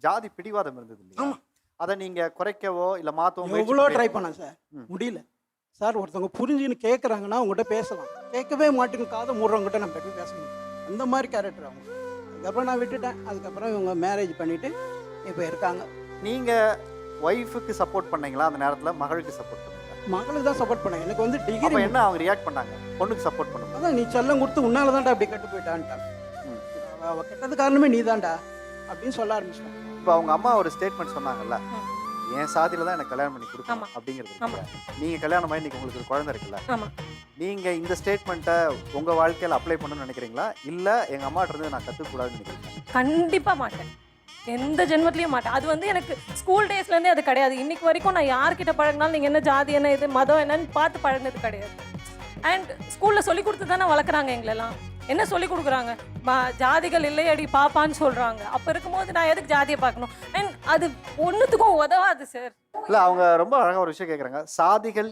ஜாதி பிடிவாதம் இருந்தது இல்லையா? ஆமா. அதை நீங்க குறைக்கவோ இல்ல மாத்தவோ முயற்சி எவ்வளோ ட்ரை பண்ணி- பண்ணேன் சார், ம். முடியல சார். ஒருத்தவங்க புரிஞ்சுன்னு கேட்குறாங்கன்னா அவங்ககிட்ட பேசலாம், கேட்கவே மாட்டேங்குது காதை மூடுறவங்ககிட்ட நம்ம எப்படி பேச முடியும்? அந்த மாதிரி கேரக்டர் அவங்க. அதுக்கப்புறம் நான் விட்டுட்டேன். அதுக்கப்புறம் இவங்க மேரேஜ் பண்ணிட்டு இப்போ இருக்காங்க. நீங்க ஒய்ஃபுக்கு சப்போர்ட் பண்ணீங்களா அந்த நேரத்துல, மகளுக்கு சப்போர்ட் பண்ணீங்களா? மகளுக்கு தான் சப்போர்ட் பண்ணேன். எனக்கு வந்து அப்ப டிகிரி என்ன அவங்க ரியாக்ட் பண்ணாங்க பொண்ணுக்கு சப்போர்ட் பண்ணும்போது? அதான் நீ செல்லம் கொடுத்து உன்னால தான்டா அப்படி கெட்டு போயிட்டான்ட்டாங்க. ம். அவ கெட்டது காரணமே நீ தான்டா அப்படின்னு சொல்ல ஆரம்பிச்சிட்டாங்க. இப்போ அவங்க அம்மா ஒரு ஸ்டேட்மெண்ட் சொன்னாங்கல்ல, ம். என் சாதியில தான் எனக்கு கல்யாணம் பண்ணி ஆமா. கொடுக்கணும் அப்படிங்கிறது ஆமா. இருக்குல்ல. நீங்க கல்யாணம் ஆகி இன்னைக்கு உங்களுக்கு ஒரு குழந்தை இருக்குல்ல, ஆமா. நீங்க இந்த ஸ்டேட்மெண்ட்டை உங்க வாழ்க்கையில அப்ளை பண்ணணும்னு நினைக்கிறீங்களா இல்ல எங்க அம்மாட்ட இருந்து நான் கத்துக்கூடாதுன்னு நினைக்கிறீங்களா? கண்டிப்பா மாட்டேன். எந்த ஜென்மத்திலையும் மாட்டேன். அது வந்து எனக்கு ஸ்கூல் டேஸ்லேருந்தே அது கிடையாது. இன்னைக்கு வரைக்கும் நான் யார்கிட்ட பழகினாலும் நீங்கள் என்ன ஜாதி என்ன இது மதம் என்னன்னு பார்த்து பழகினது கிடையாது. அண்ட் ஸ்கூலில் சொல்லி கொடுத்து தானே வளர்க்குறாங்க எங்களெல்லாம். என்ன சொல்லி கொடுக்குறாங்க? ஜாதிகள் இல்லையடி பாப்பான்னு சொல்கிறாங்க. அப்போ இருக்கும்போது நான் எதுக்கு ஜாதியை பார்க்கணும்? அண்ட் அது ஒன்றுத்துக்கும் உதவாது சார். இல்ல அவங்க ரொம்ப அழகா ஒரு விஷயம் கேக்குறாங்க, சாதிகள்